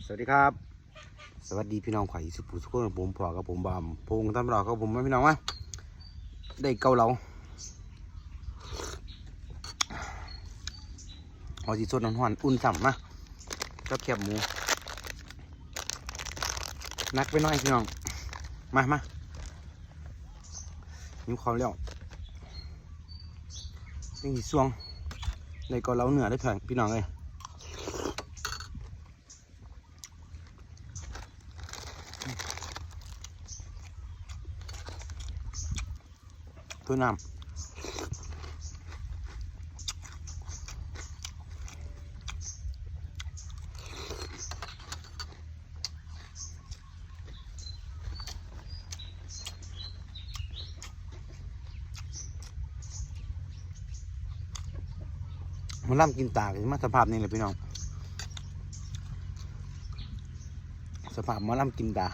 สวัสดีครับสวัสดีพี่น้องข่อยสุภูสุขคนผมพ่อกับผมบามพงท่านรอกับผมพี่น้องว่าได้เกาเหลาหอสีสดหอนอุ่นฉ่ำนะก็แคบหมูนักไปหน่อยพี่น้องมายิ้มความเลี้ยวยังสีสวงได้เกาเหลาเหนือได้เพียงพี่น้องเลยตัวน้ำมันล่ำกินตาเลยมาสภาพนี้เลยพี่น้องสภาพมันล่ำกินตา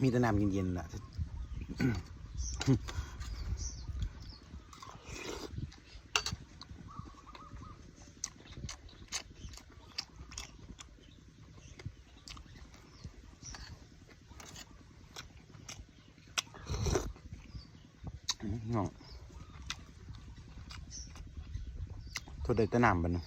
มีแต่น้ำเย็นๆแหละน้องตัวเด็ดแต่น้ำบัน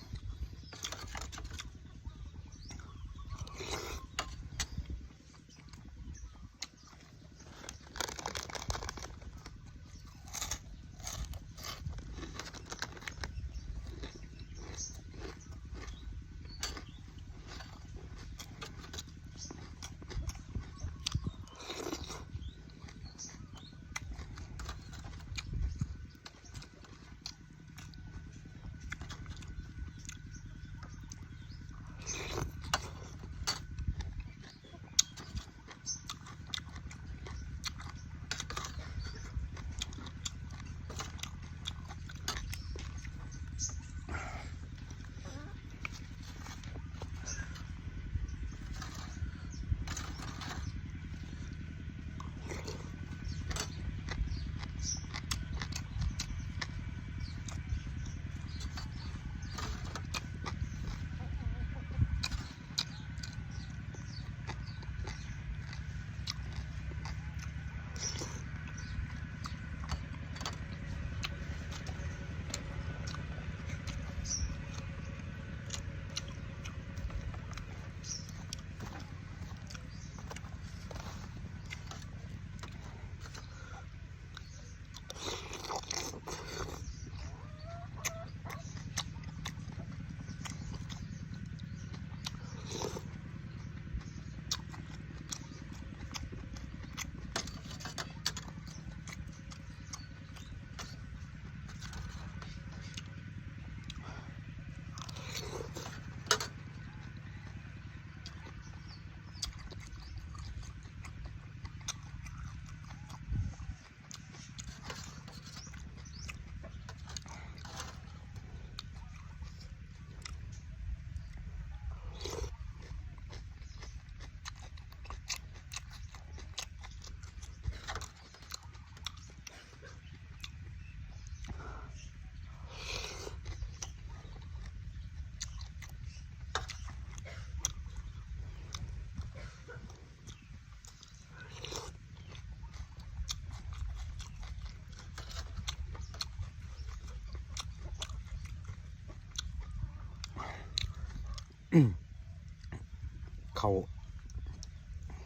เขา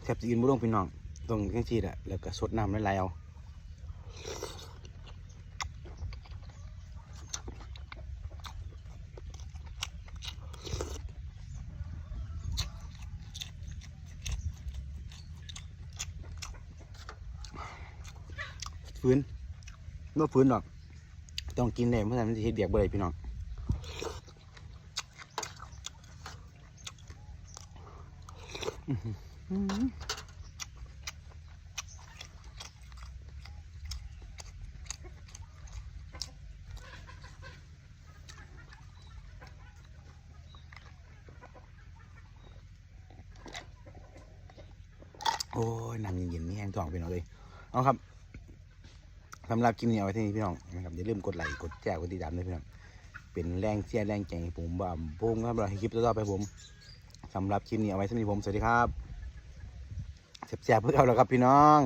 แทบจะกินบุ้งพี่น้องตรงแค่ทีแหละแล้วก็สดน้ำไหลๆเอา ฝืนบ่ฝืนหรอกต้องกินได้เพราะฉะนั้นมันจะเฮ็ดเบียกบ่ได้พี่น้องโอ้ยน้ำเย็นๆนี่แห้งท้องพี่น้องเลยเอาครับสำหรับคลิปนี้เอาไว้ที่นี้พี่น้องนะครับอย่าลืมกดไลค์กดแชร์กดติดตามด้วยพี่น้องเป็นแรงเชียร์แรงใจให้ผมบ่าวพงครับเราให้คลิปต่อๆไปผมสำหรับคลิปนี้เอาไว้ที่นี้ผมสวัสดีครับเสียบๆเพื่อเอาแล้วครับพี่น้อง